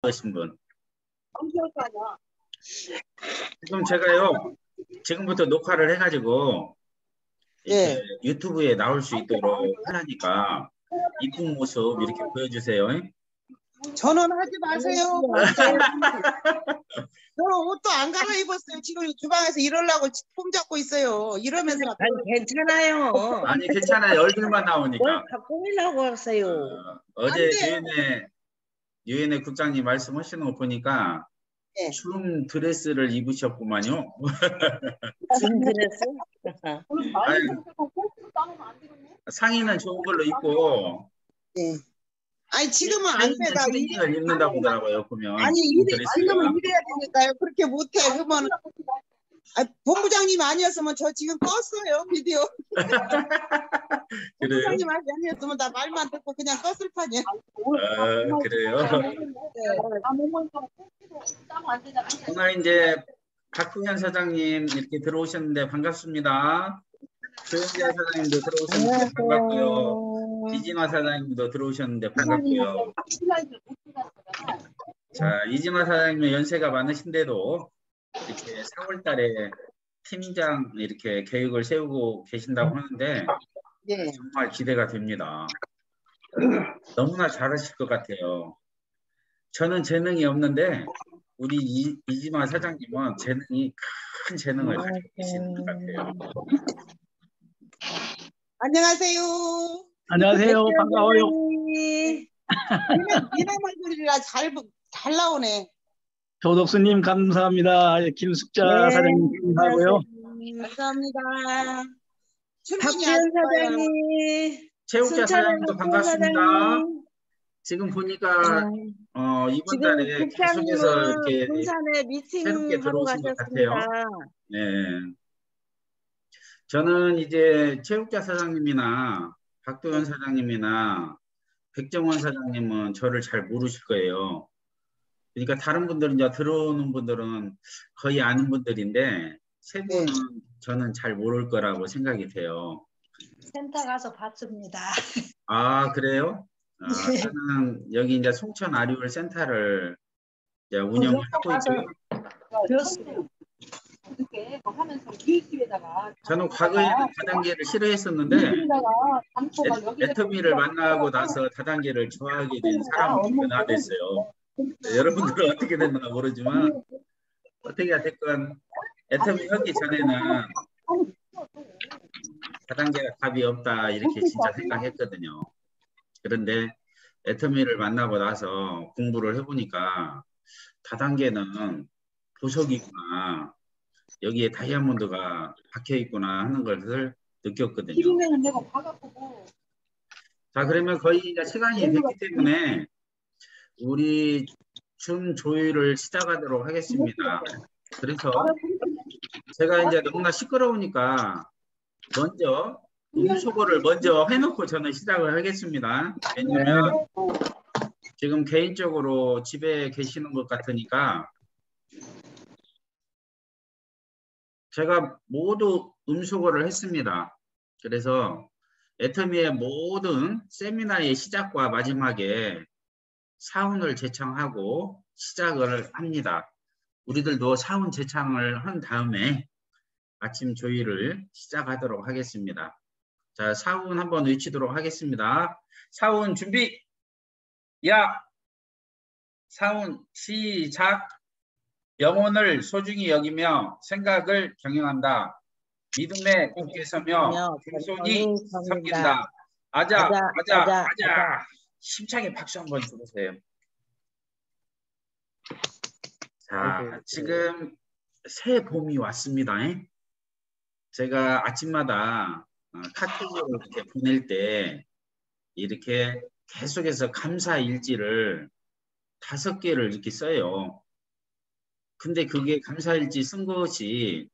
하신 분. 지금 제가요, 지금부터 녹화를 해가지고 이렇게 유튜브에 나올 수 있도록 하려니까 이쁜 모습 이렇게 보여주세요. 전원하지 마세요. 저는 옷도 안 갈아입었어요. 지금 주방에서 이러려고 폼 잡고 있어요. 이러면서. 아니 괜찮아요. 아니 괜찮아요. 얼굴만 나오니까. 뭘 갖고 오려고 하세요. 어제 유엔의 국장님 말씀하시는 거 보니까 네. 춤 드레스를 입으셨구만요. 춤 드레스? 아니, 상의는 좋은 걸로 입고. 네. 아니 지금은 안 돼. 나 트레이닝을 입는다고 하더라고요. 보면. 아니 지금은 일해야 되니까요. 그렇게 못해. 그러면 본부장님 아니었으면 저 지금 껐어요 비디오. 본부장님 아니었으면 나 말만 듣고 그냥 껐을 판이야. 그래요. 오늘 이제 박훈현 사장님 이렇게 들어오셨는데 반갑습니다. 조현재 사장님도 들어오셨는데 반갑고요. 이진화 사장님도 들어오셨는데 반갑고요. 자, 이진화 사장님은 연세가 많으신데도 이렇게 4월 달에 팀장 이렇게 계획을 세우고 계신다고 하는데 정말 기대가 됩니다. 너무나 잘하실 것 같아요. 저는 재능이 없는데 우리 이진화 사장님은 큰 재능을 가지고 계시는 것 같아요. 안녕하세요. 안녕하세요. 반가워요. 미남 얼굴이라 잘 나오네. 조덕수님 감사합니다. 김숙자 사장님 감사하고요. 감사합니다. 박지현 사장님. 최욱자 사장님도 반갑습니다. 사장님. 지금 보니까 이번 달에 계속해서 이렇게 부산에 미팅 새롭게 들어오신 것 같아요. 네. 저는 이제 최욱자 사장님이나 박도현 사장님이나 백정원 사장님은 저를 잘 모르실 거예요. 그러니까 다른 분들은 이제 들어오는 분들은 거의 아는 분들인데 세 분은 저는 잘 모를 거라고 생각이 돼요. 센터 가서 봤습니다. 아, 그래요? 저는 여기 이제 송천 아리울 센터를 이제 운영을 하고 있고요. 저는 과거에는 다단계를 싫어했었는데 애터미를 만나고 나서 다단계를 좋아하게 된 사람으로 변화됐어요. 여러분들은 어떻게 됐나 모르지만 어떻게 됐건 애터미 하기 전에는 다단계가 답이 없다 이렇게 진짜 생각했거든요. 그런데 애터미를 만나고 나서 공부를 해보니까 다단계는 보석이구나, 여기에 다이아몬드가 박혀 있구나 하는 것을 느꼈거든요. 자, 그러면 거의 이제 시간이 됐기 때문에 우리 춤 조율을 시작하도록 하겠습니다. 그래서 제가 이제 너무나 시끄러우니까 먼저 음소거를 먼저 해놓고 저는 시작을 하겠습니다. 왜냐면 지금 개인적으로 집에 계시는 것 같으니까 제가 모두 음소거를 했습니다. 그래서 애터미의 모든 세미나의 시작과 마지막에 사운을 제창하고 시작을 합니다. 우리들도 사운 제창을 한 다음에 아침 조율을 시작하도록 하겠습니다. 자, 사운 한번 외치도록 하겠습니다. 사운 준비! 야! 사운 시작! 영혼을 소중히 여기며 생각을 경영한다. 믿음에 굳게 서며 겸손히 섬긴다. 아자, 아자, 아자. 힘차게 박수 한번 주세요. 자, 지금 새 봄이 왔습니다. 제가 아침마다 카톡으로 이렇게 보낼 때 이렇게 계속해서 감사 일지를 5개를 이렇게 써요. 근데 그게 감사 일지 쓴 것이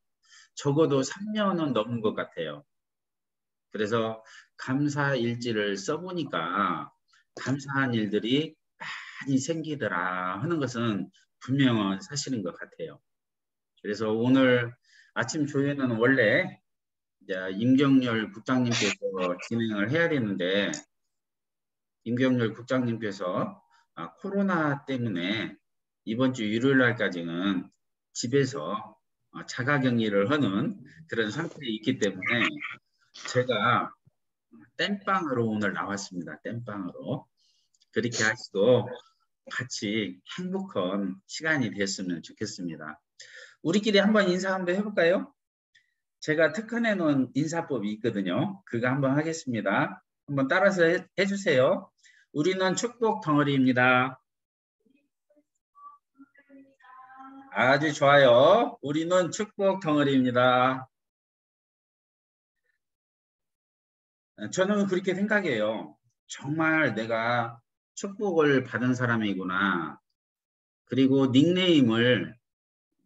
적어도 3년은 넘은 것 같아요. 그래서 감사 일지를 써보니까 감사한 일들이 많이 생기더라 하는 것은 분명한 사실인 것 같아요. 그래서 오늘 아침 조회는 원래 이제 임경렬 국장님께서 진행을 해야 되는데 임경렬 국장님께서 코로나 때문에 이번 주 일요일 날까지는 집에서 자가격리를 하는 그런 상태에 있기 때문에 제가 땜빵으로 오늘 나왔습니다. 땜빵으로. 그렇게 하시고 같이 행복한 시간이 됐으면 좋겠습니다. 우리끼리 한번 인사 한번 해볼까요? 제가 특허내 놓은 인사법이 있거든요. 그거 한번 하겠습니다. 한번 따라서 해주세요. 우리는 축복 덩어리입니다. 아주 좋아요. 우리는 축복 덩어리입니다. 저는 그렇게 생각해요. 정말 내가 축복을 받은 사람이구나. 그리고 닉네임을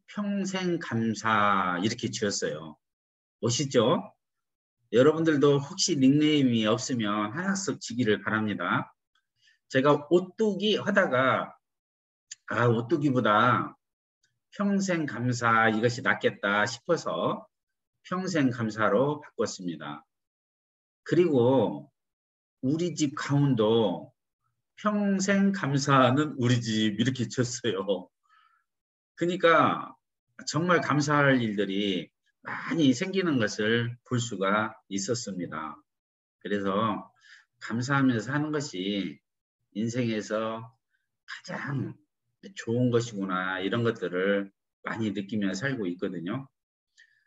평생 감사 이렇게 지었어요. 멋있죠? 여러분들도 혹시 닉네임이 없으면 하나씩 지기를 바랍니다. 제가 오뚜기 하다가 오뚜기보다 평생 감사 이것이 낫겠다 싶어서 평생 감사로 바꿨습니다. 그리고 우리 집 가운도 평생 감사는 우리 집 이렇게 쳤어요. 그러니까 정말 감사할 일들이 많이 생기는 것을 볼 수가 있었습니다. 그래서 감사하면서 하는 것이 인생에서 가장 좋은 것이구나 이런 것들을 많이 느끼며 살고 있거든요.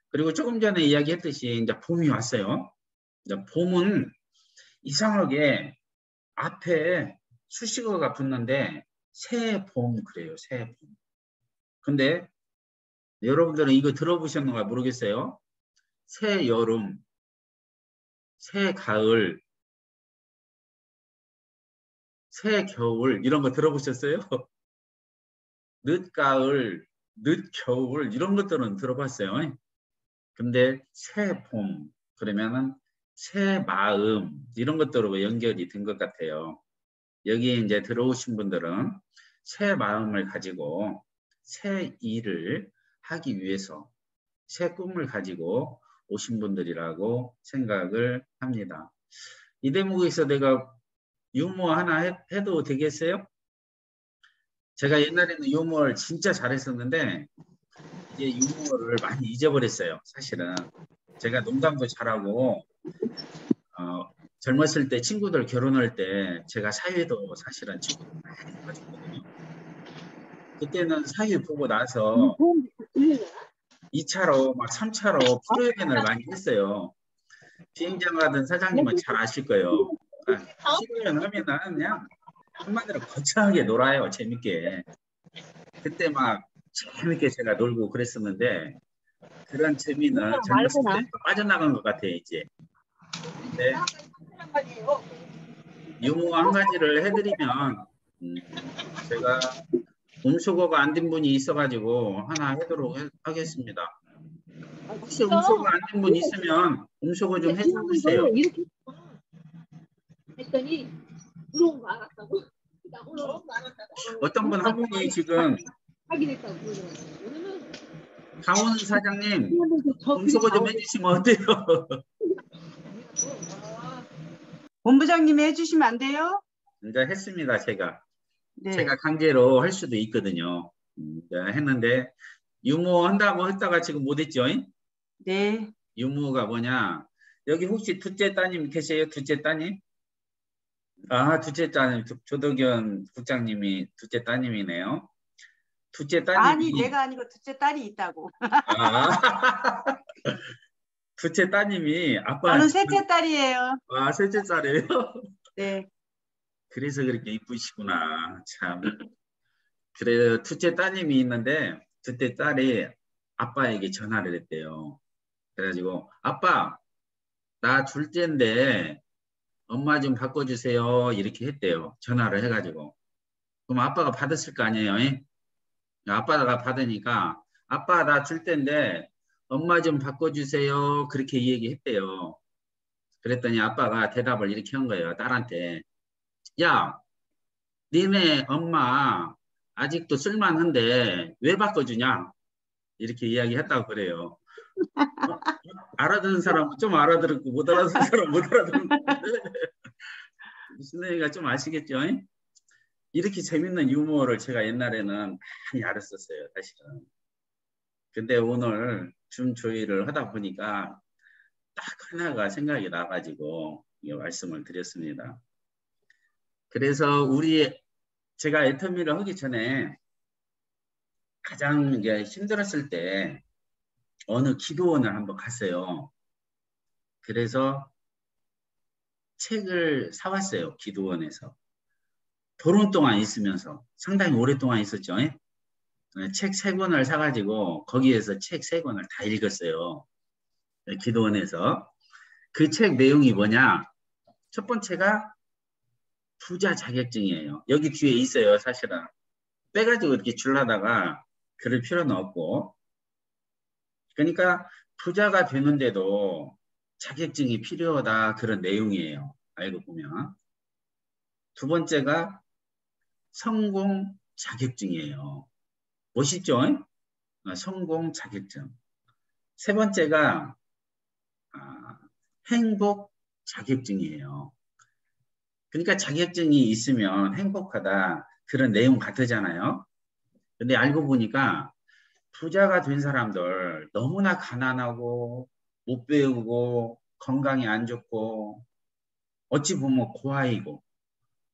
그리고 조금 전에 이야기했듯이 이제 봄이 왔어요. 이제 봄은 이상하게 앞에 수식어가 붙는데 새 봄 그래요. 새 봄. 근데 여러분들은 이거 들어보셨는가 모르겠어요. 새 여름, 새 가을, 새 겨울 이런 거 들어보셨어요? 늦가을, 늦겨울 이런 것들은 들어봤어요. 근데 새 봄 그러면은 새 마음 이런 것들하고 연결이 된 것 같아요. 여기에 이제 들어오신 분들은 새 마음을 가지고 새 일을 하기 위해서 새 꿈을 가지고 오신 분들이라고 생각을 합니다. 이 대목에서 내가 유머 하나 해도 되겠어요? 제가 옛날에는 유머를 진짜 잘했었는데 이제 유머를 많이 잊어버렸어요. 사실은 제가 농담도 잘하고 젊었을 때 친구들 결혼할 때 제가 사회도 사실은 친구들 많이 가졌거든요. 그때는 사회 보고 나서 2차로 막 3차로 프로그램을 많이 했어요. 비행장 가던 사장님은 잘 아실 거예요. 프로그램 하면은 그냥 한마디로 거창하게 놀아요. 재밌게. 그때 막 재밌게 제가 놀고 그랬었는데 그런 재미는 젊었을 때 빠져나간 것 같아요. 이제. 근데 유머 한 가지를 해드리면 제가 음소거가 안 된 분이 있어가지고 하나 하도록 하겠습니다. 혹시 음소거 안 된 분 있으면 음소거 좀 해주세요. 했더니 들어온 거 알았다고. 어떤 분 한 분이 지금 확인했다고 그러더라고요. 강원 사장님 음소거 좀 해주시면 어때요? 본부장님이 해주시면 안 돼요? 이제 했습니다. 제가. 네. 제가 강제로 할 수도 있거든요. 했는데 유머 한다고 했다가 지금 못했죠? 네. 유머가 뭐냐? 여기 혹시 둘째 따님 계세요? 둘째 따님? 둘째 따님 조덕연 국장님이 둘째 따님이네요. 둘째 따님이 아니 내가 아니고 둘째 딸이 있다고. 둘째 따님이 아빠. 저는 셋째 딸이에요. 셋째 딸이에요? 네. 그래서 그렇게 이쁘시구나. 참. 그래서 둘째 따님이 있는데 둘째 딸이 아빠에게 전화를 했대요. 그래가지고 아빠 나 둘째인데 엄마 좀 바꿔주세요 이렇게 했대요. 전화를 해가지고. 그럼 아빠가 받았을 거 아니에요. 아빠가 받으니까 아빠 나 둘째인데 엄마 좀 바꿔주세요 그렇게 얘기했대요. 그랬더니 아빠가 대답을 이렇게 한 거예요. 딸한테. 야 니네 엄마 아직도 쓸만한데 왜 바꿔주냐 이렇게 이야기했다고 그래요. 알아듣는 사람은 좀 알아들었고 못 알아듣는 사람은 못 알아듣는 무슨 얘기가 좀 아시겠죠? 이렇게 재밌는 유머를 제가 옛날에는 많이 알았었어요, 사실은. 근데 오늘 줌 조회를 하다 보니까 딱 하나가 생각이 나가지고 이 말씀을 드렸습니다. 그래서 제가 애터미를 하기 전에 가장 이제 힘들었을 때 어느 기도원을 한번 갔어요. 그래서 책을 사왔어요, 기도원에서. 보름 동안 있으면서 상당히 오랫동안 있었죠. 책 3권을 사가지고 거기에서 책 3권을 다 읽었어요. 기도원에서. 그 책 내용이 뭐냐? 첫 번째가 부자 자격증이에요. 여기 뒤에 있어요, 사실은. 빼가지고 이렇게 줄라다가 그럴 필요는 없고. 그러니까 부자가 되는데도 자격증이 필요하다, 그런 내용이에요. 알고 보면. 두 번째가 성공 자격증이에요. 멋있죠? 성공 자격증. 세 번째가 행복 자격증이에요. 그러니까 자격증이 있으면 행복하다, 그런 내용 같으잖아요. 근데 알고 보니까 부자가 된 사람들 너무나 가난하고 못 배우고 건강이 안 좋고 어찌 보면 고아이고,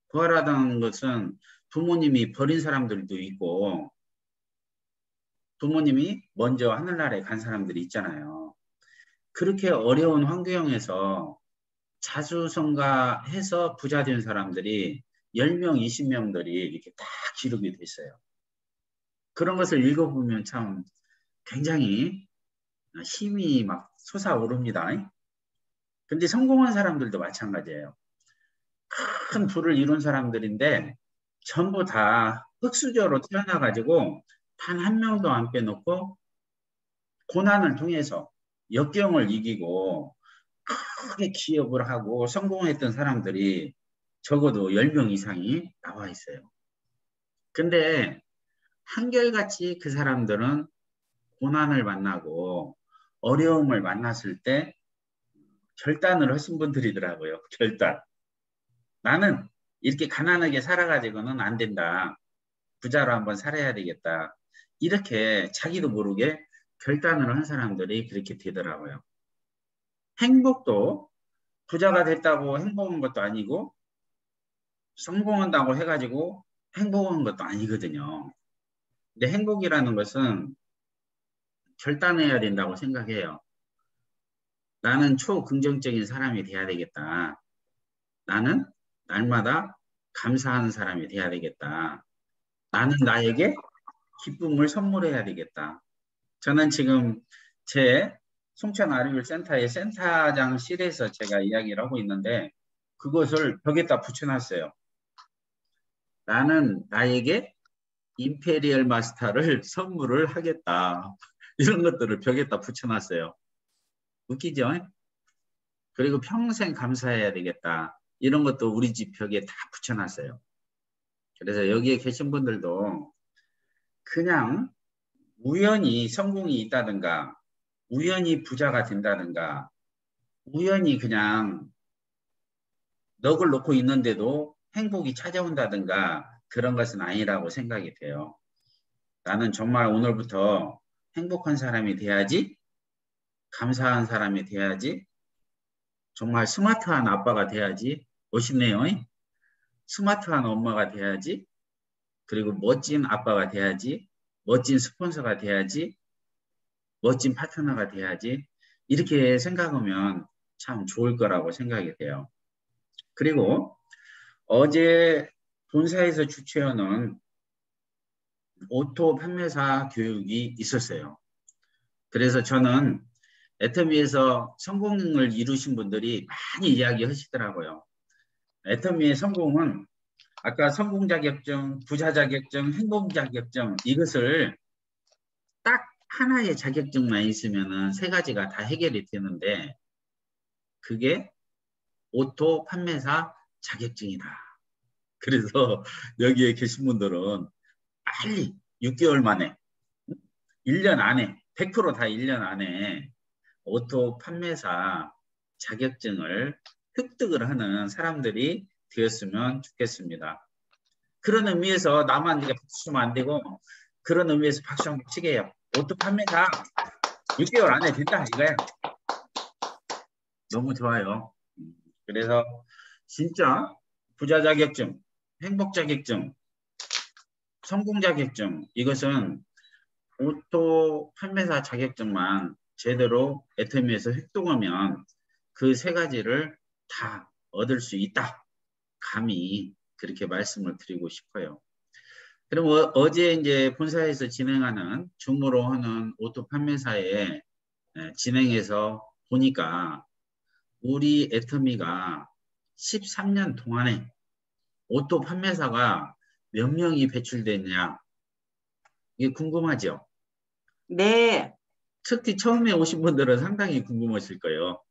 고아라는 것은 부모님이 버린 사람들도 있고 부모님이 먼저 하늘나라에 간 사람들이 있잖아요. 그렇게 어려운 환경에서 자수성가해서 부자 된 사람들이 10명, 20명들이 이렇게 딱 기록이 됐어요. 그런 것을 읽어보면 참 굉장히 힘이 막 솟아오릅니다. 근데 성공한 사람들도 마찬가지예요. 큰 부를 이룬 사람들인데 전부 다 흙수저로 태어나가지고 단 한 명도 안 빼놓고 고난을 통해서 역경을 이기고 크게 기업을 하고 성공했던 사람들이 적어도 10명 이상이 나와 있어요. 근데 한결같이 그 사람들은 고난을 만나고 어려움을 만났을 때 결단을 하신 분들이더라고요. 결단. 나는 이렇게 가난하게 살아가지고는 안 된다. 부자로 한번 살아야 되겠다. 이렇게 자기도 모르게 결단을 한 사람들이 그렇게 되더라고요. 행복도 부자가 됐다고 행복한 것도 아니고 성공한다고 해가지고 행복한 것도 아니거든요. 근데 행복이라는 것은 결단해야 된다고 생각해요. 나는 초긍정적인 사람이 돼야 되겠다. 나는 날마다 감사하는 사람이 돼야 되겠다. 나는 나에게 기쁨을 선물해야 되겠다. 저는 지금 제 송천 아리율센터의 센터장실에서 제가 이야기를 하고 있는데 그것을 벽에다 붙여놨어요. 나는 나에게 임페리얼 마스터를 선물을 하겠다. 이런 것들을 벽에다 붙여놨어요. 웃기죠? 그리고 평생 감사해야 되겠다. 이런 것도 우리 집 벽에 다 붙여놨어요. 그래서 여기에 계신 분들도 그냥 우연히 성공이 있다든가 우연히 부자가 된다든가 우연히 그냥 넋을 놓고 있는데도 행복이 찾아온다든가 그런 것은 아니라고 생각이 돼요. 나는 정말 오늘부터 행복한 사람이 돼야지, 감사한 사람이 돼야지, 정말 스마트한 아빠가 돼야지, 멋있네요. 스마트한 엄마가 돼야지, 그리고 멋진 아빠가 돼야지, 멋진 스폰서가 돼야지, 멋진 파트너가 돼야지, 이렇게 생각하면 참 좋을 거라고 생각이 돼요. 그리고 어제 본사에서 주최하는 오토 판매사 교육이 있었어요. 그래서 저는 애터미에서 성공을 이루신 분들이 많이 이야기하시더라고요. 애터미의 성공은 아까 성공 자격증, 부자 자격증, 행복 자격증, 이것을 딱 하나의 자격증만 있으면 3가지가 다 해결이 되는데 그게 오토 판매사 자격증이다. 그래서 여기에 계신 분들은 빨리 6개월 만에 1년 안에 100%다 1년 안에 오토 판매사 자격증을 획득을 하는 사람들이 되었으면 좋겠습니다. 그런 의미에서 나만 이제 박수 치면 안 되고 그런 의미에서 박수 한번 치게 해요. 오토 판매사 6개월 안에 된다 이거야. 너무 좋아요. 그래서 진짜 부자 자격증, 행복 자격증, 성공 자격증 이것은 오토 판매사 자격증만 제대로 애터미에서 획득하면 그 세 가지를 다 얻을 수 있다. 감히 그렇게 말씀을 드리고 싶어요. 그럼 어제 이제 본사에서 진행하는 줌으로 하는 오토 판매사에 진행해서 보니까 우리 애터미가 13년 동안에 오토 판매사가 몇 명이 배출됐냐 이게 궁금하죠? 네. 특히 처음에 오신 분들은 상당히 궁금하실 거예요.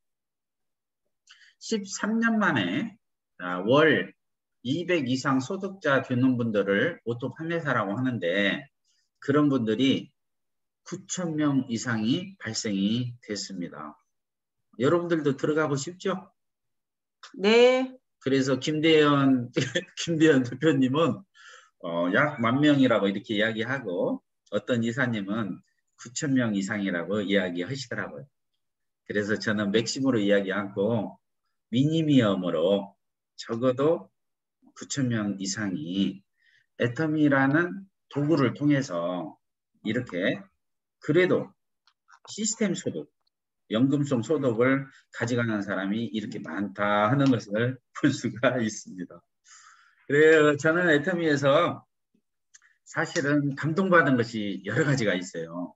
13년 만에 월 200 이상 소득자 되는 분들을 오토 판매사라고 하는데 그런 분들이 9,000명 이상이 발생이 됐습니다. 여러분들도 들어가고 싶죠? 네. 그래서 김대현 대표님은 약 10,000명이라고 이렇게 이야기하고 어떤 이사님은 9,000명 이상이라고 이야기하시더라고요. 그래서 저는 맥심으로 이야기 않고 미니미엄으로 적어도 9,000명 이상이 애터미라는 도구를 통해서 이렇게 그래도 시스템 소득, 연금성 소득을 가져가는 사람이 이렇게 많다 하는 것을 볼 수가 있습니다. 그래요. 저는 애터미에서 사실은 감동받은 것이 여러 가지가 있어요.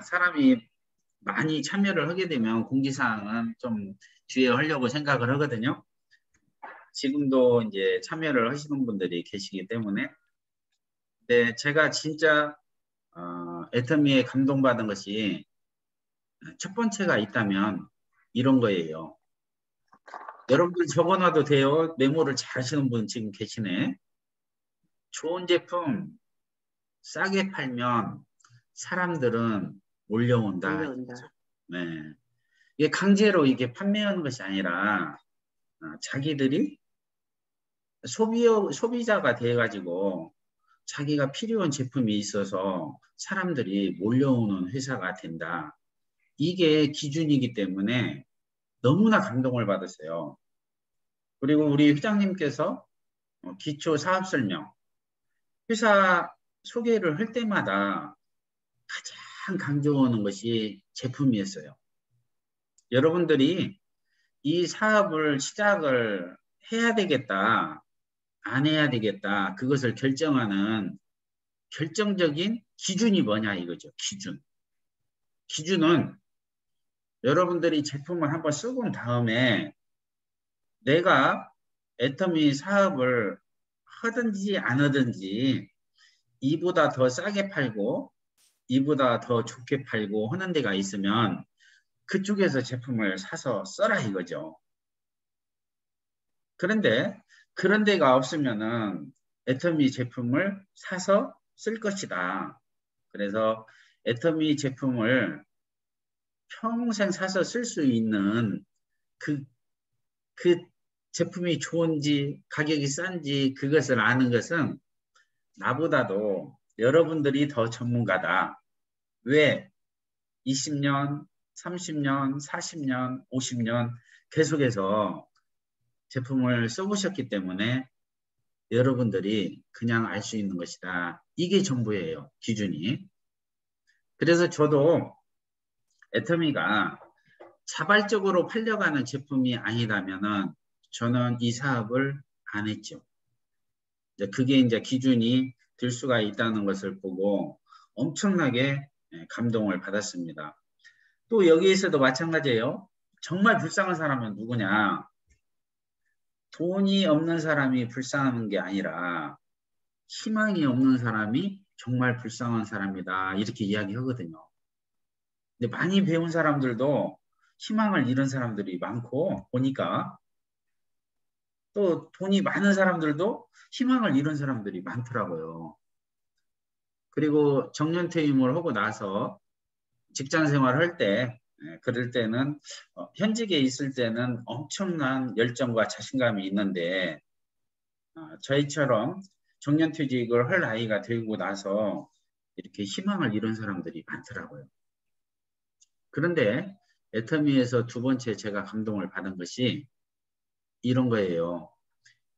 사람이 많이 참여를 하게 되면 공지사항은 좀 뒤에 하려고 생각을 하거든요. 지금도 이제 참여를 하시는 분들이 계시기 때문에. 근데 제가 진짜 애터미에 감동받은 것이 첫 번째가 있다면 이런 거예요. 여러분들 적어놔도 돼요. 메모를 잘 하시는 분 지금 계시네. 좋은 제품 싸게 팔면 사람들은 몰려온다. 네. 이게 강제로 이게 판매하는 것이 아니라 자기들이 소비자가 돼가지고 자기가 필요한 제품이 있어서 사람들이 몰려오는 회사가 된다. 이게 기준이기 때문에 너무나 감동을 받았어요. 그리고 우리 회장님께서 기초 사업 설명, 회사 소개를 할 때마다 가장 강조하는 것이 제품이었어요. 여러분들이 이 사업을 시작을 해야 되겠다, 안 해야 되겠다, 그것을 결정하는 결정적인 기준이 뭐냐 이거죠. 기준은 여러분들이 제품을 한번 쓰고 난 다음에 내가 애터미 사업을 하든지 안 하든지 이보다 더 싸게 팔고 이보다 더 좋게 팔고 하는 데가 있으면 그쪽에서 제품을 사서 써라 이거죠. 그런데 그런 데가 없으면은 애터미 제품을 사서 쓸 것이다. 그래서 애터미 제품을 평생 사서 쓸 수 있는 그 제품이 좋은지 가격이 싼지 그것을 아는 것은 나보다도 여러분들이 더 전문가다. 왜? 20년, 30년, 40년, 50년 계속해서 제품을 써보셨기 때문에 여러분들이 그냥 알 수 있는 것이다. 이게 전부예요. 기준이. 그래서 저도 애터미가 자발적으로 팔려가는 제품이 아니라면은 저는 이 사업을 안 했죠. 그게 이제 기준이 될 수가 있다는 것을 보고 엄청나게 감동을 받았습니다. 또 여기에서도 마찬가지예요. 정말 불쌍한 사람은 누구냐? 돈이 없는 사람이 불쌍한 게 아니라 희망이 없는 사람이 정말 불쌍한 사람이다. 이렇게 이야기하거든요. 근데 많이 배운 사람들도 희망을 잃은 사람들이 많고 보니까 또 돈이 많은 사람들도 희망을 잃은 사람들이 많더라고요. 그리고 정년퇴임을 하고 나서 직장 생활할 때 그럴 때는 현직에 있을 때는 엄청난 열정과 자신감이 있는데 저희처럼 정년퇴직을 할 나이가 되고 나서 이렇게 희망을 잃은 사람들이 많더라고요. 그런데 애터미에서 두 번째 제가 감동을 받은 것이 이런 거예요.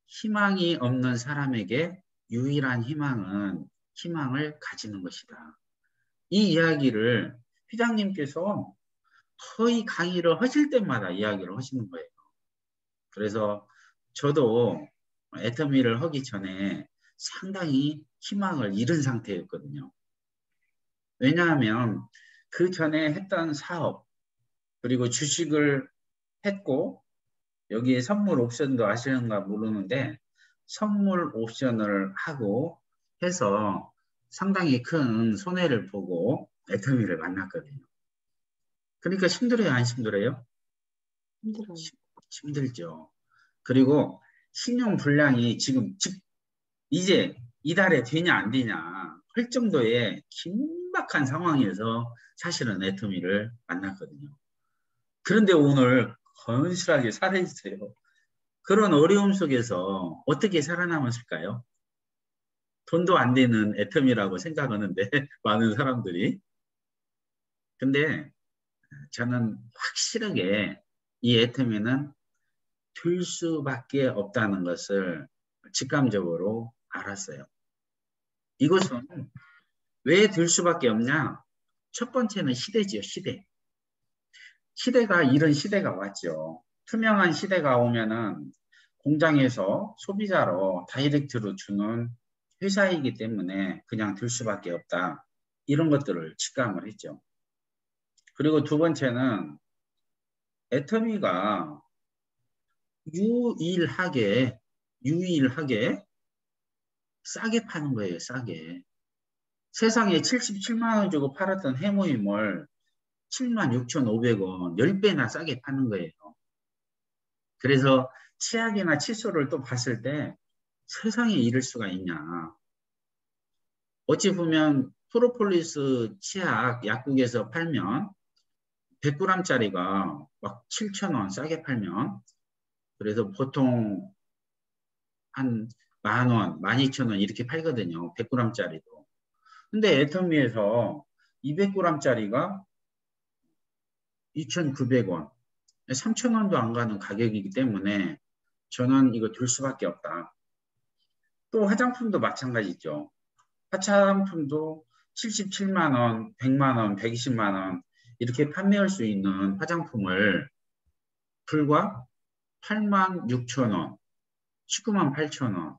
희망이 없는 사람에게 유일한 희망은 희망을 가지는 것이다. 이 이야기를 회장님께서 거의 강의를 하실 때마다 이야기를 하시는 거예요. 그래서 저도 애터미를 하기 전에 상당히 희망을 잃은 상태였거든요. 왜냐하면 그 전에 했던 사업, 그리고 주식을 했고, 여기에 선물 옵션도 아시는가 모르는데, 선물 옵션을 하고 해서 상당히 큰 손해를 보고 애터미를 만났거든요. 그러니까 힘들어요, 안 힘들어요? 힘들어요. 힘들죠. 그리고 신용 불량이 지금 이제 이달에 되냐 안 되냐 할 정도의 긴박한 상황에서 사실은 애터미를 만났거든요. 그런데 오늘 건실하게 살아있어요. 그런 어려움 속에서 어떻게 살아남았을까요? 돈도 안 되는 애터미라고 생각하는데 많은 사람들이. 근데 저는 확실하게 이 애터미는 될 수밖에 없다는 것을 직감적으로 알았어요. 이것은 왜 될 수밖에 없냐? 첫 번째는 시대지요, 시대. 시대가 이런 시대가 왔죠. 투명한 시대가 오면은 공장에서 소비자로 다이렉트로 주는 회사이기 때문에 그냥 될 수밖에 없다. 이런 것들을 직감을 했죠. 그리고 두 번째는 애터미가 유일하게 싸게 파는 거예요, 싸게. 세상에 77만 원 주고 팔았던 해모임을 76,500원, 10배나 싸게 파는 거예요. 그래서 치약이나 칫솔을 또 봤을 때 세상에 이럴 수가 있냐. 어찌 보면 프로폴리스 치약 약국에서 팔면 100g짜리가 막 7,000원 싸게 팔면 그래서 보통 한 10,000원, 12,000원 이렇게 팔거든요. 100g짜리도. 근데 애터미에서 200g짜리가 2,900원, 3,000원도 안 가는 가격이기 때문에 저는 이거 될 수밖에 없다. 또 화장품도 마찬가지죠. 화장품도 77만 원, 100만 원, 120만 원 이렇게 판매할 수 있는 화장품을 불과 86,000원, 198,000원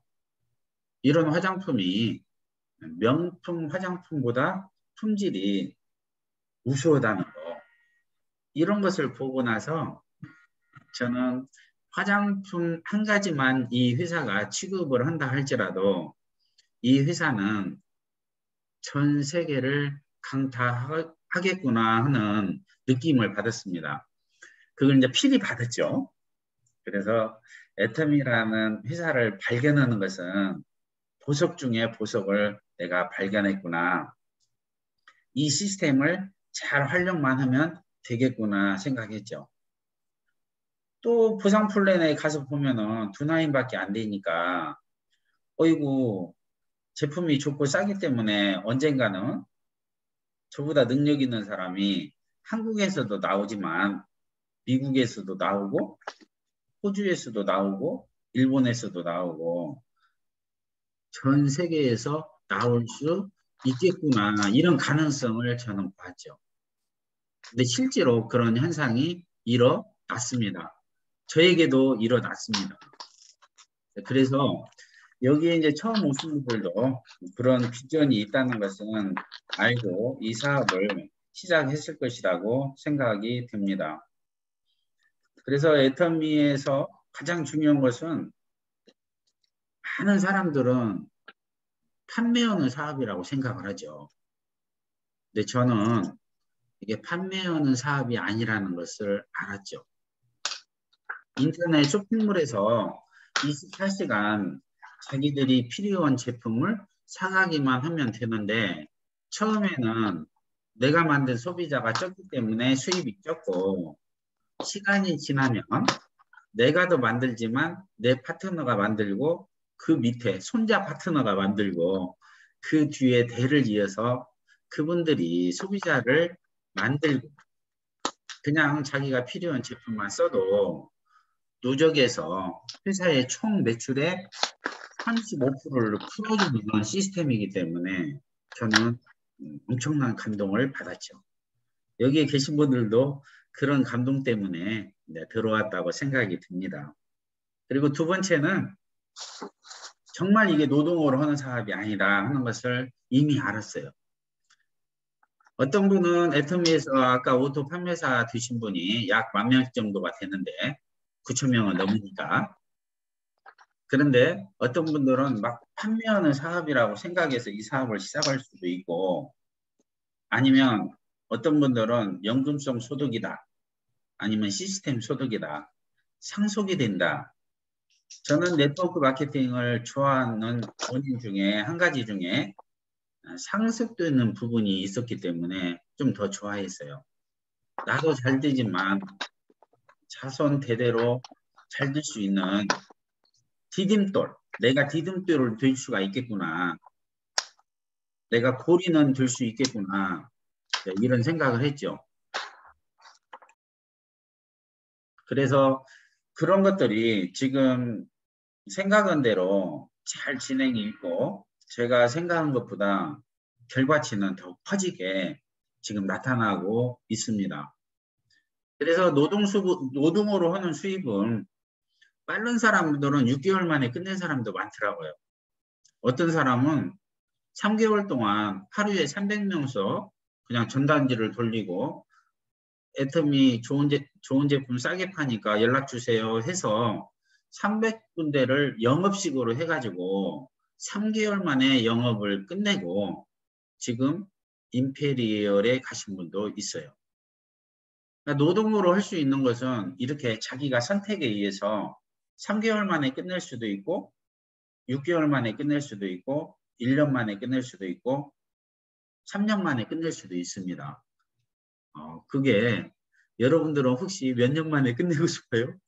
이런 화장품이 명품 화장품보다 품질이 우수하다는 거. 이런 것을 보고 나서 저는 화장품 한 가지만 이 회사가 취급을 한다 할지라도 이 회사는 전 세계를 강타하겠구나 하는 느낌을 받았습니다. 그걸 이제 필히 받았죠. 그래서 애터미라는 회사를 발견하는 것은 보석 중에 보석을 내가 발견했구나. 이 시스템을 잘 활용만 하면 되겠구나 생각했죠. 또 보상 플랜에 가서 보면은 2라인밖에 안 되니까 어이구 제품이 좋고 싸기 때문에 언젠가는 저보다 능력 있는 사람이 한국에서도 나오지만 미국에서도 나오고 호주에서도 나오고 일본에서도 나오고 전 세계에서 나올 수 있겠구나 이런 가능성을 저는 봤죠. 근데 실제로 그런 현상이 일어났습니다. 저에게도 일어났습니다. 그래서 여기에 이제 처음 오신 분들도 그런 비전이 있다는 것은 알고 이 사업을 시작했을 것이라고 생각이 듭니다. 그래서 애터미에서 가장 중요한 것은 많은 사람들은 판매하는 사업이라고 생각을 하죠. 근데 저는 이게 판매하는 사업이 아니라는 것을 알았죠. 인터넷 쇼핑몰에서 24시간 자기들이 필요한 제품을 사가기만 하면 되는데 처음에는 내가 만든 소비자가 적기 때문에 수입이 적고 시간이 지나면 내가 더 만들지만 내 파트너가 만들고 그 밑에 손자 파트너가 만들고 그 뒤에 대를 이어서 그분들이 소비자를 만들고 그냥 자기가 필요한 제품만 써도 누적해서 회사의 총 매출의 35%를 풀어주는 시스템이기 때문에 저는 엄청난 감동을 받았죠. 여기에 계신 분들도 그런 감동 때문에 들어왔다고 생각이 듭니다. 그리고 두 번째는 정말 이게 노동으로 하는 사업이 아니다 하는 것을 이미 알았어요. 어떤 분은 애터미에서 아까 오토 판매사 되신 분이 약 10,000명 정도가 되는데 9,000명은 넘으니까. 그런데 어떤 분들은 막 판매하는 사업이라고 생각해서 이 사업을 시작할 수도 있고 아니면 어떤 분들은 연금성 소득이다. 아니면 시스템 소득이다. 상속이 된다. 저는 네트워크 마케팅을 좋아하는 원인 중에 한 가지 중에 상속되는 부분이 있었기 때문에 좀 더 좋아했어요. 나도 잘 되지만 자손 대대로 잘 될 수 있는 디딤돌, 내가 디딤돌을 될 수가 있겠구나. 내가 고리는 될 수 있겠구나. 이런 생각을 했죠. 그래서 그런 것들이 지금 생각한 대로 잘 진행이 있고 제가 생각한 것보다 결과치는 더 커지게 지금 나타나고 있습니다. 그래서 노동으로 하는 수입은 빠른 사람들은 6개월 만에 끝낸 사람도 많더라고요. 어떤 사람은 3개월 동안 하루에 300명씩 그냥 전단지를 돌리고 애터미 좋은 제품 싸게 파니까 연락 주세요 해서 300군데를 영업식으로 해가지고 3개월 만에 영업을 끝내고 지금 임페리얼에 가신 분도 있어요. 그러니까 노동으로 할 수 있는 것은 이렇게 자기가 선택에 의해서 3개월 만에 끝낼 수도 있고 6개월 만에 끝낼 수도 있고 1년 만에 끝낼 수도 있고 3년 만에 끝낼 수도 있습니다. 그게 여러분들은 혹시 몇 년 만에 끝내고 싶어요?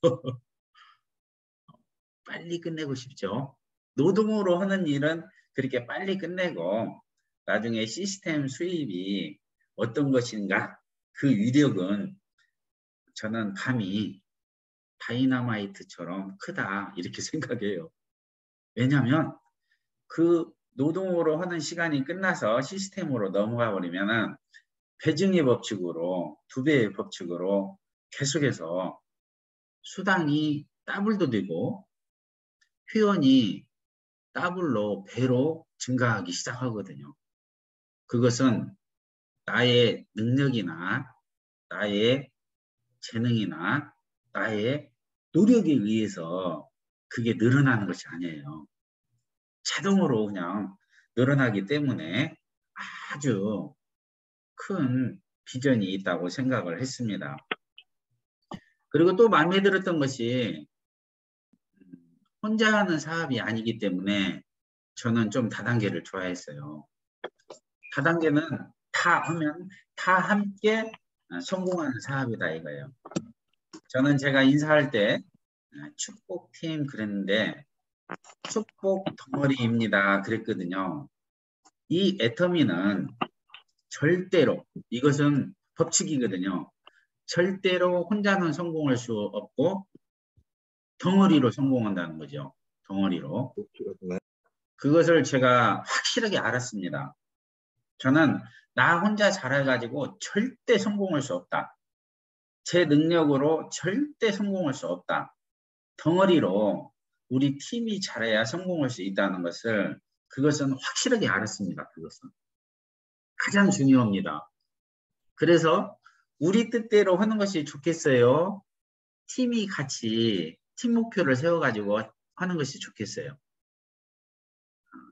빨리 끝내고 싶죠. 노동으로 하는 일은 그렇게 빨리 끝내고 나중에 시스템 수입이 어떤 것인가 그 위력은 저는 감히 다이너마이트처럼 크다 이렇게 생각해요. 왜냐하면 그 노동으로 하는 시간이 끝나서 시스템으로 넘어가 버리면은 배증의 법칙으로 2배의 법칙으로 계속해서 수당이 더블도 되고 회원이 더블로 배로 증가하기 시작하거든요. 그것은 나의 능력이나 나의 재능이나 나의 노력에 의해서 그게 늘어나는 것이 아니에요. 자동으로 그냥 늘어나기 때문에 아주 큰 비전이 있다고 생각을 했습니다. 그리고 또 마음에 들었던 것이 혼자 하는 사업이 아니기 때문에 저는 좀 다단계를 좋아했어요. 다단계는 다 하면 다 함께 성공하는 사업이다 이거예요. 저는 제가 인사할 때 축복팀 그랬는데 축복 덩어리입니다 그랬거든요. 이 애터미는 절대로 이것은 법칙이거든요. 절대로 혼자는 성공할 수 없고 덩어리로 성공한다는 거죠. 덩어리로. 그것을 제가 확실하게 알았습니다. 저는 나 혼자 잘해가지고 절대 성공할 수 없다. 제 능력으로 절대 성공할 수 없다. 덩어리로 우리 팀이 잘해야 성공할 수 있다는 것을 그것은 확실하게 알았습니다. 그것은. 가장 중요합니다. 그래서 우리 뜻대로 하는 것이 좋겠어요. 팀이 같이 팀 목표를 세워가지고 하는 것이 좋겠어요.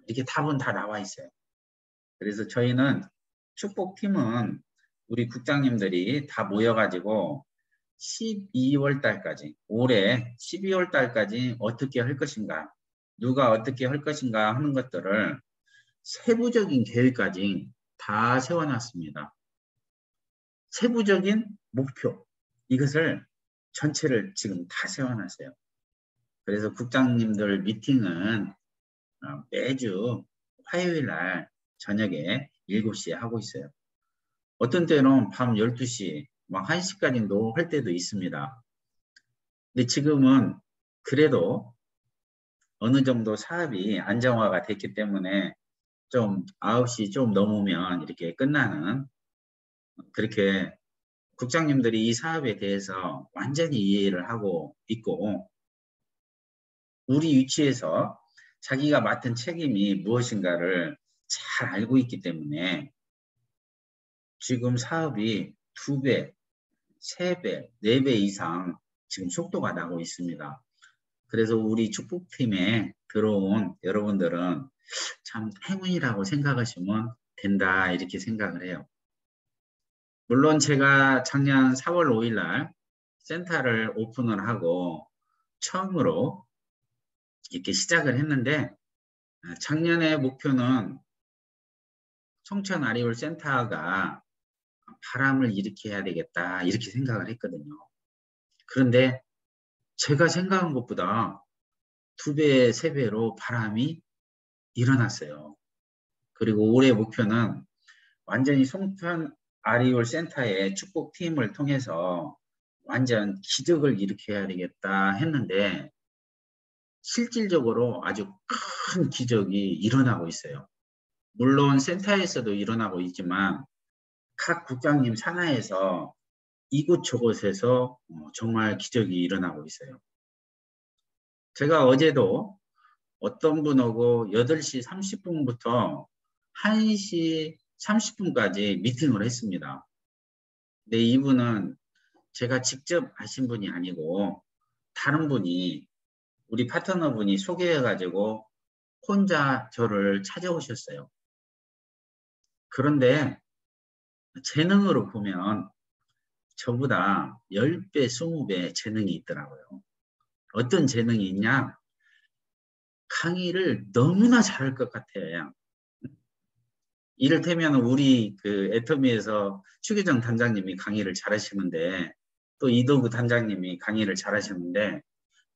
이렇게 답은 다 나와 있어요. 그래서 저희는 축복팀은 우리 국장님들이 다 모여가지고 12월 달까지 올해 12월 달까지 어떻게 할 것인가 누가 어떻게 할 것인가 하는 것들을 세부적인 계획까지 다 세워놨습니다. 세부적인 목표 이것을 전체를 지금 다 세워놨어요. 그래서 국장님들 미팅은 매주 화요일 날 저녁에 7시에 하고 있어요. 어떤 때는 밤 12시, 막 1시까지도 할 때도 있습니다. 근데 지금은 그래도 어느 정도 사업이 안정화가 됐기 때문에 좀 9시 좀 넘으면 이렇게 끝나는, 그렇게 국장님들이 이 사업에 대해서 완전히 이해를 하고 있고, 우리 위치에서 자기가 맡은 책임이 무엇인가를 잘 알고 있기 때문에 지금 사업이 2배, 3배, 4배 이상 지금 속도가 나고 있습니다. 그래서 우리 축복팀에 들어온 여러분들은 참 행운이라고 생각하시면 된다, 이렇게 생각을 해요. 물론 제가 작년 4월 5일 날 센터를 오픈을 하고 처음으로 이렇게 시작을 했는데, 작년의 목표는 송천 아리올 센터가 바람을 일으켜야 되겠다, 이렇게 생각을 했거든요. 그런데 제가 생각한 것보다 2배, 3배로 바람이 일어났어요. 그리고 올해 목표는 완전히 송천 아리올 센터의 축복팀을 통해서 완전 기적을 일으켜야 되겠다 했는데, 실질적으로 아주 큰 기적이 일어나고 있어요. 물론 센터에서도 일어나고 있지만 각 국장님 산하에서 이곳저곳에서 정말 기적이 일어나고 있어요. 제가 어제도 어떤 분하고 8시 30분부터 1시 30분까지 미팅을 했습니다. 근데 이분은 제가 직접 아신 분이 아니고 다른 분이, 우리 파트너분이 소개해가지고 혼자 저를 찾아오셨어요. 그런데 재능으로 보면 저보다 10배, 20배 재능이 있더라고요. 어떤 재능이 있냐? 강의를 너무나 잘할 것 같아요. 이를테면 우리 그 애터미에서 추계정 단장님이 강의를 잘하시는데, 또 이도구 단장님이 강의를 잘하시는데,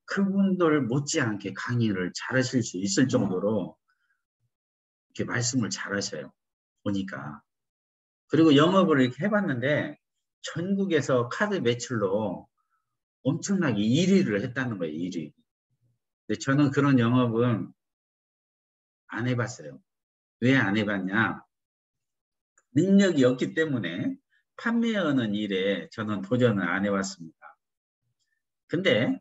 그분들 못지않게 강의를 잘하실 수 있을 정도로 이렇게 말씀을 잘하셔요. 보니까. 그리고 영업을 이렇게 해봤는데 전국에서 카드 매출로 엄청나게 1위를 했다는 거예요. 1위. 근데 저는 그런 영업은 안 해봤어요. 왜 안 해봤냐? 능력이 없기 때문에 판매하는 일에 저는 도전을 안 해봤습니다. 근데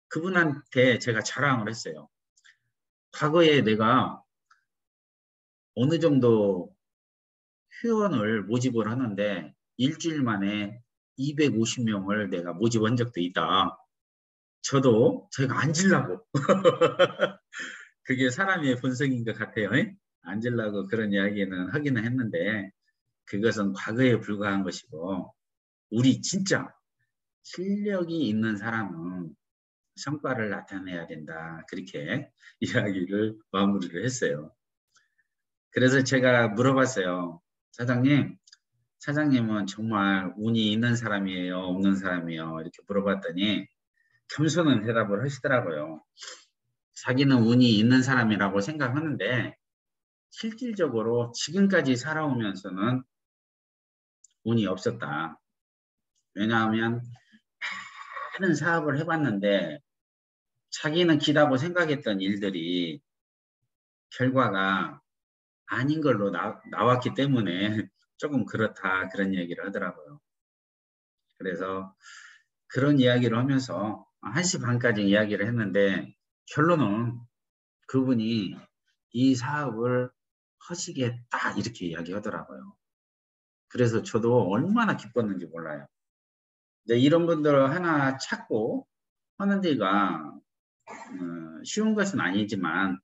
그분한테 제가 자랑을 했어요. 과거에 내가 어느 정도 회원을 모집을 하는데 일주일 만에 250명을 내가 모집한 적도 있다. 저도 제가 앉으려고 그게 사람의 본성인 것 같아요. 앉으려고 그런 이야기는 하기는 했는데 그것은 과거에 불과한 것이고, 우리 진짜 실력이 있는 사람은 성과를 나타내야 된다, 그렇게 이야기를 마무리를 했어요. 그래서 제가 물어봤어요. 사장님은 정말 운이 있는 사람이에요, 없는 사람이에요? 이렇게 물어봤더니 겸손한 대답을 하시더라고요. 자기는 운이 있는 사람이라고 생각하는데 실질적으로 지금까지 살아오면서는 운이 없었다. 왜냐하면 많은 사업을 해봤는데 자기는 기다고 생각했던 일들이 결과가 아닌 걸로 나왔기 때문에 조금 그렇다, 그런 얘기를 하더라고요. 그래서 그런 이야기를 하면서 1시 반까지 이야기를 했는데 결론은 그분이 이 사업을 하시겠다, 이렇게 이야기하더라고요. 그래서 저도 얼마나 기뻤는지 몰라요. 이런 분들을 하나 찾고 하는 데가 쉬운 것은 아니지만,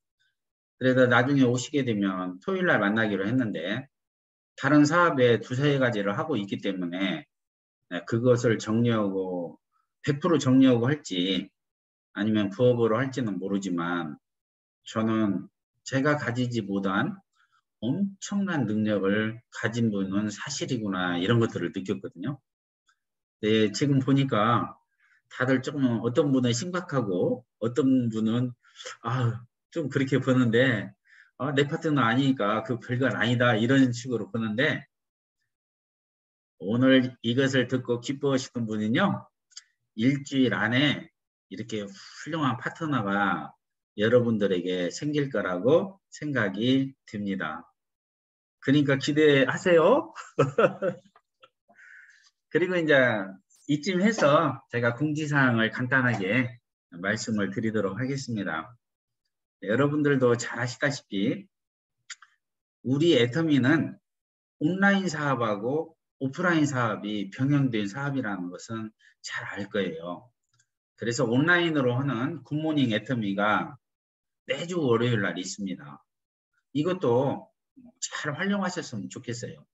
그래도 나중에 오시게 되면 토요일 날 만나기로 했는데 다른 사업에 2-3가지를 하고 있기 때문에 그것을 정리하고 100% 정리하고 할지 아니면 부업으로 할지는 모르지만, 저는 제가 가지지 못한 엄청난 능력을 가진 분은 사실이구나, 이런 것들을 느꼈거든요. 네, 지금 보니까 다들 조금, 어떤 분은 심각하고 어떤 분은 좀 그렇게 보는데 내 파트너 아니니까 그 별건 아니다 이런 식으로 보는데 오늘 이것을 듣고 기뻐하시는 분은요. 일주일 안에 이렇게 훌륭한 파트너가 여러분들에게 생길 거라고 생각이 듭니다. 그러니까 기대하세요. 그리고 이제 이쯤 해서 제가 공지사항을 간단하게 말씀을 드리도록 하겠습니다. 여러분들도 잘 아시다시피 우리 애터미는 온라인 사업하고 오프라인 사업이 병행된 사업이라는 것은 잘 알 거예요. 그래서 온라인으로 하는 굿모닝 애터미가 매주 월요일 날 있습니다. 이것도 잘 활용하셨으면 좋겠어요.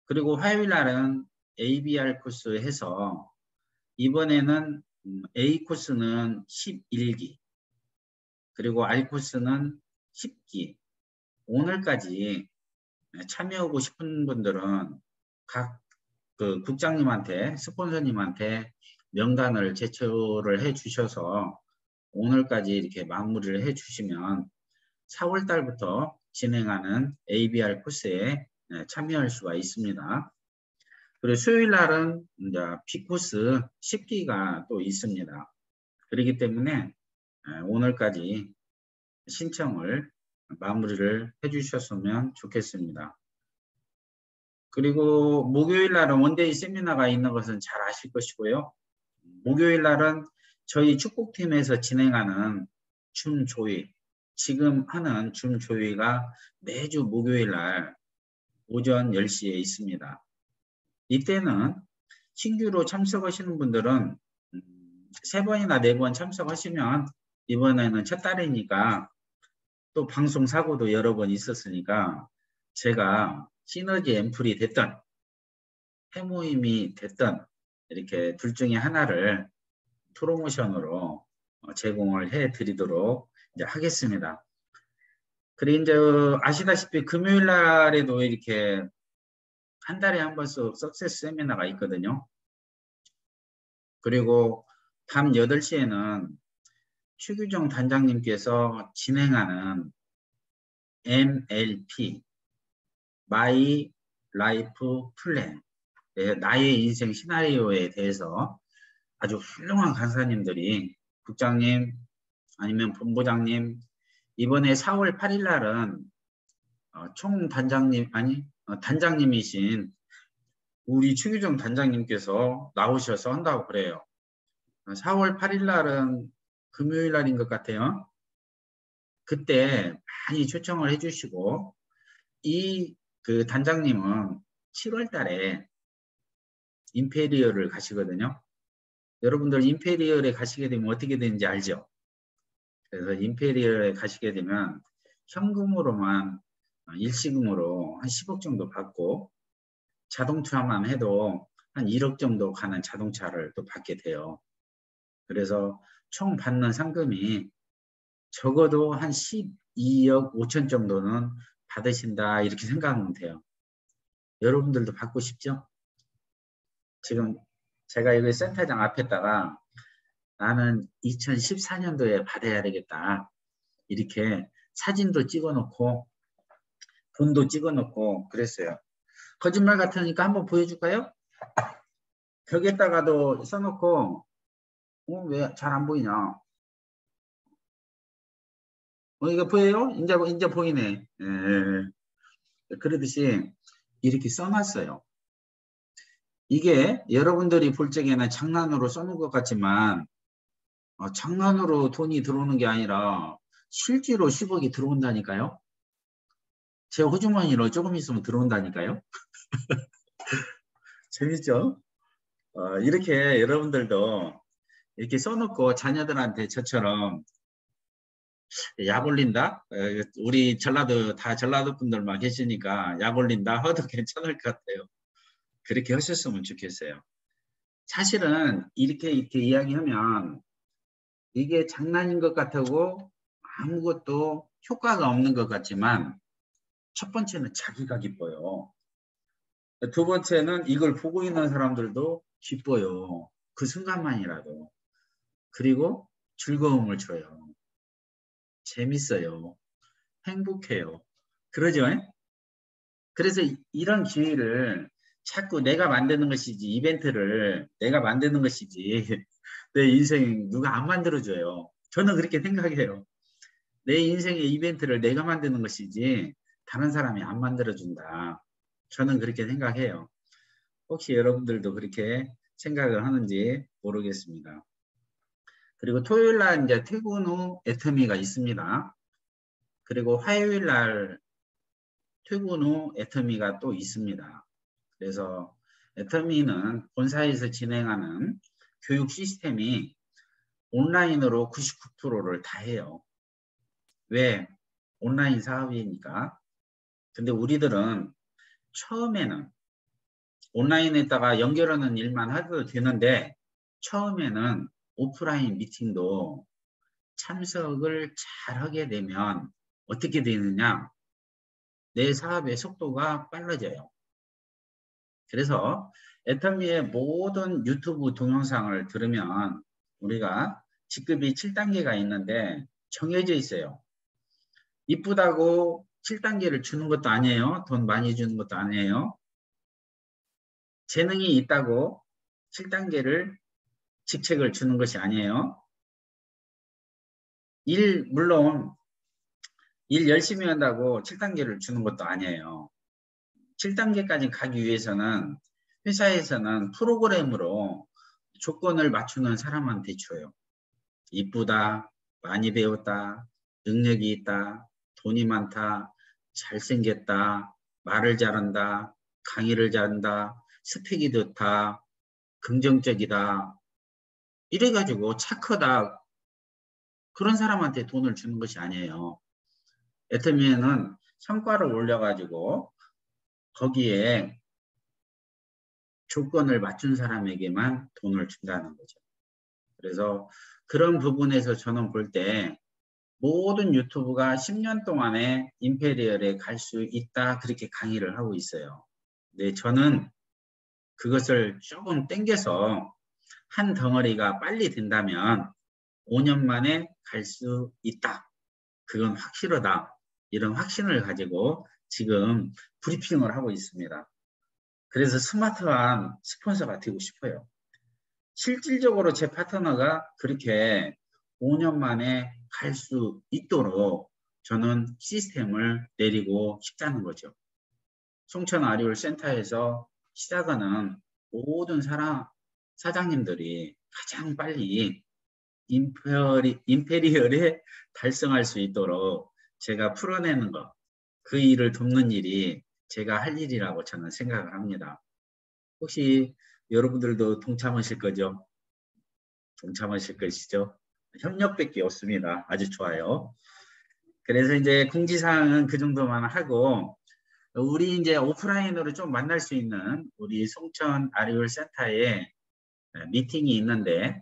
그리고 화요일 날은 ABR 코스 해서 이번에는 A 코스는 11기 그리고 R 코스는 10기 오늘까지 참여하고 싶은 분들은 각 그 국장님한테 스폰서님한테 명단을 제출을 해 주셔서 오늘까지 이렇게 마무리를 해 주시면 4월 달부터 진행하는 ABR 코스에 참여할 수가 있습니다. 그리고 수요일 날은 이제 B코스 10기가 또 있습니다. 그렇기 때문에 오늘까지 신청을 마무리를 해주셨으면 좋겠습니다. 그리고 목요일 날은 원데이 세미나가 있는 것은 잘 아실 것이고요. 목요일 날은 저희 축구팀에서 진행하는 줌조회, 지금 하는 줌조회가 매주 목요일 날 오전 10시에 있습니다. 이때는 신규로 참석하시는 분들은 3번이나 4번 참석하시면 이번에는 첫 달이니까 또 방송 사고도 여러 번 있었으니까 제가 시너지 앰플이 됐던 해모임이 됐던 이렇게 둘 중에 하나를 프로모션으로 제공을 해 드리도록 이제 하겠습니다. 그리고 이제 아시다시피 금요일 날에도 이렇게 한 달에 한 번씩 석세스 세미나가 있거든요. 그리고 밤 8시에는 최규정 단장님께서 진행하는 MLP 마이 라이프 플랜 나의 인생 시나리오에 대해서 아주 훌륭한 강사님들이 국장님 아니면 본부장님 이번에 4월 8일 날은 총 단장님 단장님이신 우리 최규정 단장님께서 나오셔서 한다고 그래요. 4월 8일 날은 금요일 날인 것 같아요. 그때 많이 초청을 해주시고 그 단장님은 7월 달에 임페리얼을 가시거든요. 여러분들 임페리얼에 가시게 되면 어떻게 되는지 알죠? 그래서 임페리얼에 가시게 되면 현금으로만 일시금으로 한 10억 정도 받고 자동차만 해도 한 1억 정도 가는 자동차를 또 받게 돼요. 그래서 총 받는 상금이 적어도 한 12억 5천 정도는 받으신다 이렇게 생각하면 돼요. 여러분들도 받고 싶죠? 지금 제가 여기 센터장 앞에다가 나는 2014년도에 받아야 되겠다 이렇게 사진도 찍어놓고 돈도 찍어놓고 그랬어요. 거짓말 같으니까 한번 보여줄까요? 벽에다가도 써놓고 왜 잘 안 보이냐? 이거 보여요? 이제 보이네. 그러듯이 이렇게 써놨어요. 이게 여러분들이 볼 적에는 장난으로 써놓은 것 같지만 장난으로 돈이 들어오는 게 아니라 실제로 10억이 들어온다니까요. 제 호주머니로 조금 있으면 들어온다니까요. 재밌죠? 이렇게 여러분들도 이렇게 써놓고 자녀들한테 저처럼 약 올린다? 우리 전라도 다 전라도 분들만 계시니까 약 올린다 해도 괜찮을 것 같아요. 그렇게 하셨으면 좋겠어요. 사실은 이렇게 이야기하면 이게 장난인 것 같고 아무것도 효과가 없는 것 같지만 첫 번째는 자기가 기뻐요. 두 번째는 이걸 보고 있는 사람들도 기뻐요. 그 순간만이라도. 그리고 즐거움을 줘요. 재밌어요. 행복해요. 그러죠? 그래서 이런 기회를 자꾸 내가 만드는 것이지, 이벤트를 내가 만드는 것이지 내 인생 누가 안 만들어줘요. 저는 그렇게 생각해요. 내 인생의 이벤트를 내가 만드는 것이지 다른 사람이 안 만들어준다. 저는 그렇게 생각해요. 혹시 여러분들도 그렇게 생각을 하는지 모르겠습니다. 그리고 토요일 날 이제 퇴근 후 애터미가 있습니다. 그리고 화요일 날 퇴근 후 애터미가 또 있습니다. 그래서 애터미는 본사에서 진행하는 교육 시스템이 온라인으로 99%를 다 해요. 왜? 온라인 사업이니까. 근데 우리들은 처음에는 온라인에다가 연결하는 일만 해도 되는데 처음에는 오프라인 미팅도 참석을 잘 하게 되면 어떻게 되느냐? 내 사업의 속도가 빨라져요. 그래서 애터미의 모든 유튜브 동영상을 들으면 우리가 직급이 7단계가 있는데 정해져 있어요. 이쁘다고 7단계를 주는 것도 아니에요. 돈 많이 주는 것도 아니에요. 재능이 있다고 7단계를 직책을 주는 것이 아니에요. 물론 일 열심히 한다고 7단계를 주는 것도 아니에요. 7단계까지 가기 위해서는 회사에서는 프로그램으로 조건을 맞추는 사람한테 줘요. 이쁘다, 많이 배웠다, 능력이 있다, 돈이 많다, 잘생겼다, 말을 잘한다, 강의를 잘한다, 스펙이 좋다, 긍정적이다, 이래가지고 착하다, 그런 사람한테 돈을 주는 것이 아니에요. 애터미에는 성과를 올려가지고 거기에 조건을 맞춘 사람에게만 돈을 준다는 거죠. 그래서 그런 부분에서 저는 볼 때 모든 유튜브가 10년 동안에 임페리얼에 갈 수 있다, 그렇게 강의를 하고 있어요. 근데 저는 그것을 조금 땡겨서 한 덩어리가 빨리 된다면 5년 만에 갈 수 있다. 그건 확실하다. 이런 확신을 가지고 지금 브리핑을 하고 있습니다. 그래서 스마트한 스폰서가 되고 싶어요. 실질적으로 제 파트너가 그렇게 5년 만에 갈 수 있도록 저는 시스템을 내리고 싶다는 거죠. 송천 아리올 센터에서 시작하는 모든 사장님들이 가장 빨리 임페리얼에 달성할 수 있도록 제가 풀어내는 것, 그 일을 돕는 일이 제가 할 일이라고 저는 생각을 합니다. 혹시 여러분들도 동참하실 거죠? 동참하실 것이죠? 협력밖에 없습니다. 아주 좋아요. 그래서 이제 공지사항은 그 정도만 하고, 우리 이제 오프라인으로 좀 만날 수 있는 우리 송천 아리올 센터에 미팅이 있는데,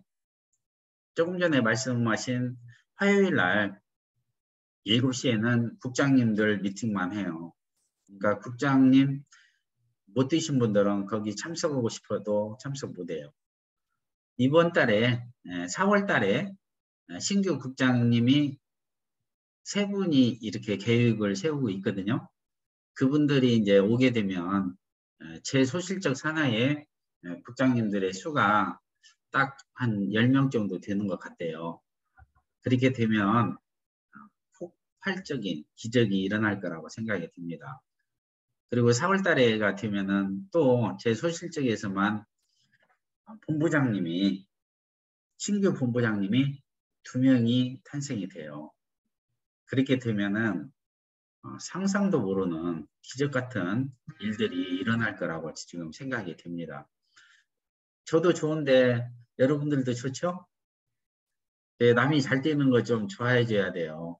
조금 전에 말씀하신 화요일 날 7시에는 국장님들 미팅만 해요. 그러니까 국장님 못 드신 분들은 거기 참석하고 싶어도 참석 못해요. 이번 달에 4월 달에 신규 국장님이 3분이 이렇게 계획을 세우고 있거든요. 그분들이 이제 오게 되면 제 소실적 산하에 국장님들의 수가 딱 한 10명 정도 되는 것 같아요. 그렇게 되면 폭발적인 기적이 일어날 거라고 생각이 듭니다. 그리고 4월 달에가 되면은 또 제 소실적에서만 본부장님이, 신규 본부장님이 2명이 탄생이 돼요. 그렇게 되면은 상상도 모르는 기적 같은 일들이 일어날 거라고 지금 생각이 됩니다. 저도 좋은데 여러분들도 좋죠? 네, 남이 잘 되는 거 좀 좋아해 줘야 돼요.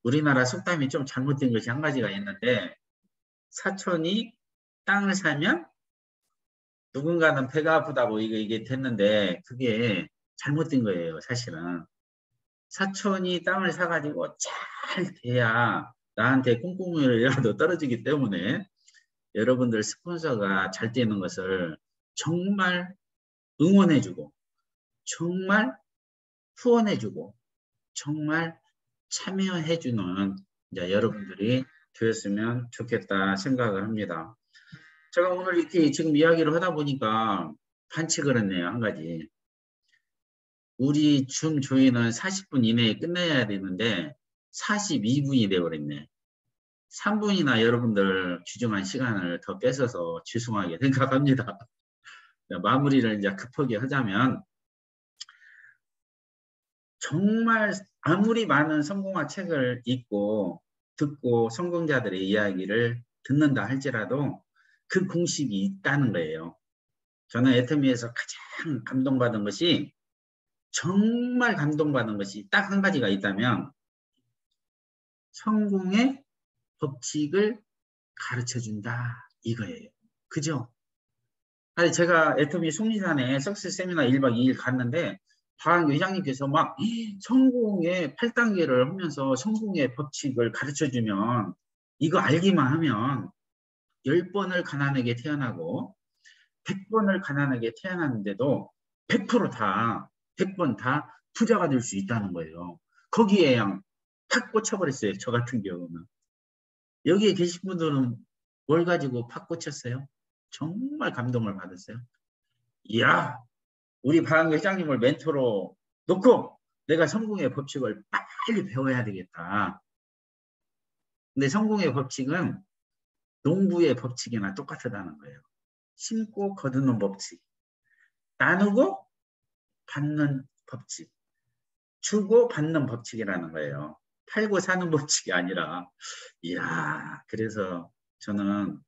우리나라 속담이 좀 잘못된 것이 한 가지가 있는데, 사촌이 땅을 사면 누군가는 배가 아프다고 이게 됐는데 그게 잘못된 거예요. 사실은 사촌이 땅을 사가지고 잘 돼야 나한테 꿍꿍이라도 떨어지기 때문에 여러분들 스폰서가 잘 되는 것을 정말 응원해주고 정말 후원해주고 정말 참여해주는 이제 여러분들이 되었으면 좋겠다 생각을 합니다. 제가 오늘 이렇게 지금 이야기를 하다 보니까 반칙을 했네요. 한 가지. 우리 줌 조회는 40분 이내에 끝내야 되는데 42분이 되어버렸네. 3분이나 여러분들 귀중한 시간을 더 뺏어서 죄송하게 생각합니다. 마무리를 이제 급하게 하자면, 정말 아무리 많은 성공학 책을 읽고 듣고 성공자들의 이야기를 듣는다 할지라도 그 공식이 있다는 거예요. 저는 애터미에서 가장 감동받은 것이, 정말 감동받은 것이 딱 한 가지가 있다면 성공의 법칙을 가르쳐준다 이거예요. 그죠? 아니, 제가 애터미 속리산에 석세스 세미나 1박 2일 갔는데 방 회장님께서 막 성공의 8단계를 하면서 성공의 법칙을 가르쳐주면, 이거 알기만 하면 10번을 가난하게 태어나고 100번을 가난하게 태어났는데도 100% 다 100번 다 부자가 될 수 있다는 거예요. 거기에 그냥 팍 꽂혀버렸어요. 저 같은 경우는. 여기에 계신 분들은 뭘 가지고 팍 꽂혔어요? 정말 감동을 받았어요. 이야, 우리 방 회장님을 멘토로 놓고 내가 성공의 법칙을 빨리 배워야 되겠다. 근데 성공의 법칙은 농부의 법칙이나 똑같다는 거예요. 심고 거두는 법칙, 나누고 받는 법칙, 주고 받는 법칙이라는 거예요. 팔고 사는 법칙이 아니라. 이야, 그래서 저는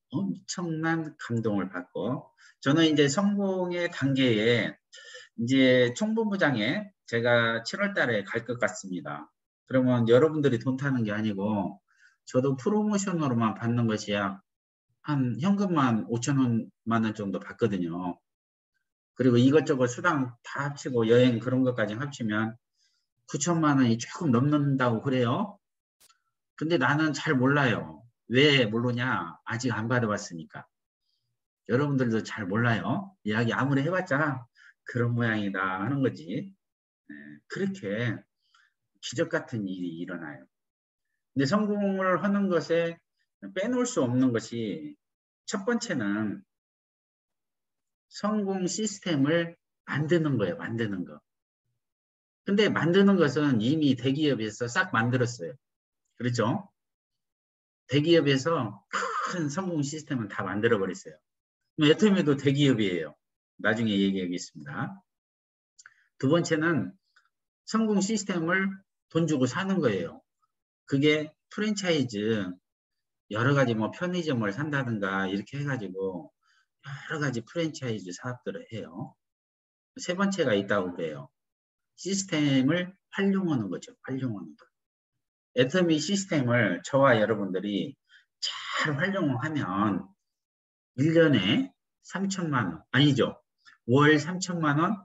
엄청난 감동을 받고, 저는 이제 성공의 단계에 이제 총본부장에 제가 7월 달에 갈 것 같습니다. 그러면 여러분들이 돈 타는 게 아니고 저도 프로모션으로만 받는 것이야 한 현금만 5천만 원 정도 받거든요. 그리고 이것저것 수당 다 합치고 여행 그런 것까지 합치면 9천만 원이 조금 넘는다고 그래요. 근데 나는 잘 몰라요. 왜 모르냐? 아직 안 받아봤으니까. 여러분들도 잘 몰라요. 이야기 아무리 해봤자 그런 모양이다 하는 거지. 그렇게 기적 같은 일이 일어나요. 근데 성공을 하는 것에 빼놓을 수 없는 것이, 첫 번째는 성공 시스템을 만드는 거예요. 만드는 거. 근데 만드는 것은 이미 대기업에서 싹 만들었어요. 그렇죠? 대기업에서 큰 성공 시스템은 다 만들어 버렸어요. 애터미도 대기업이에요. 나중에 얘기하겠습니다. 두 번째는 성공 시스템을 돈 주고 사는 거예요. 그게 프랜차이즈, 여러 가지 뭐 편의점을 산다든가 이렇게 해가지고 여러 가지 프랜차이즈 사업들을 해요. 세 번째가 있다고 그래요. 시스템을 활용하는 거죠. 활용하는 거. 애터미 시스템을 저와 여러분들이 잘 활용하면 1년에 3천만 원, 아니죠. 월 3천만 원,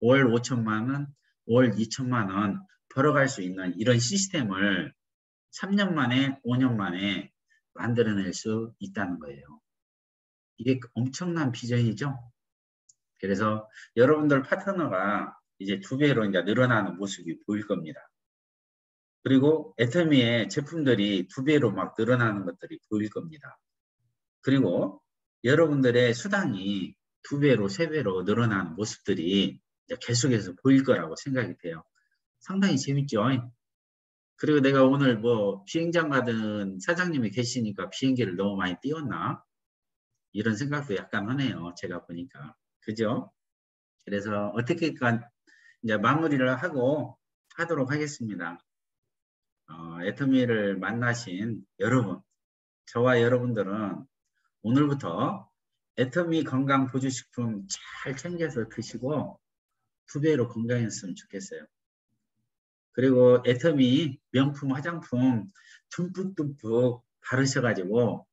월 5천만 원, 월 2천만 원 벌어갈 수 있는 이런 시스템을 3년 만에, 5년 만에 만들어낼 수 있다는 거예요. 이게 엄청난 비전이죠. 그래서 여러분들 파트너가 이제 2배로 이제 늘어나는 모습이 보일 겁니다. 그리고 애터미의 제품들이 2배로 막 늘어나는 것들이 보일 겁니다. 그리고 여러분들의 수당이 2배로, 3배로 늘어나는 모습들이 이제 계속해서 보일 거라고 생각이 돼요. 상당히 재밌죠? 그리고 내가 오늘 뭐 비행장 가든 사장님이 계시니까 비행기를 너무 많이 띄웠나? 이런 생각도 약간 하네요. 제가 보니까. 그죠? 그래서 어떻게든 이제 마무리를 하도록 하겠습니다. 애터미를 만나신 여러분, 저와 여러분들은 오늘부터 애터미 건강 보조식품 잘 챙겨서 드시고 2배로 건강했으면 좋겠어요. 그리고 애터미 명품 화장품 듬뿍듬뿍 바르셔가지고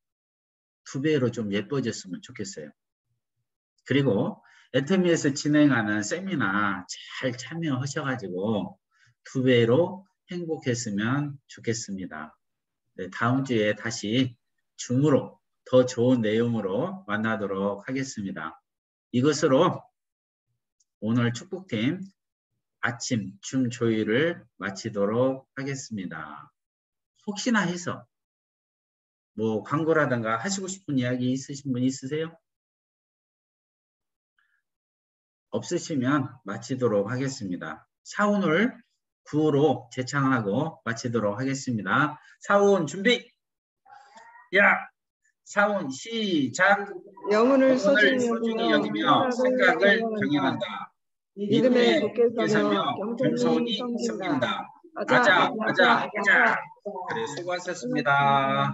2배로 좀 예뻐졌으면 좋겠어요. 그리고 애터미에서 진행하는 세미나 잘 참여하셔가지고 2배로 행복했으면 좋겠습니다. 네, 다음 주에 다시 줌으로 더 좋은 내용으로 만나도록 하겠습니다. 이것으로 오늘 축복팀 아침 춤 조율을 마치도록 하겠습니다. 혹시나 해서 뭐 광고라든가 하시고 싶은 이야기 있으신 분 있으세요? 없으시면 마치도록 하겠습니다. 사운을 구호로 제창하고 마치도록 하겠습니다. 사운 준비! 야! 사운 시작! 영혼을 소중히 여기며 생각을 경영한다. 믿음에 굳게 서며 겸손히 섬긴다. 가자. 그래, 수고하셨습니다.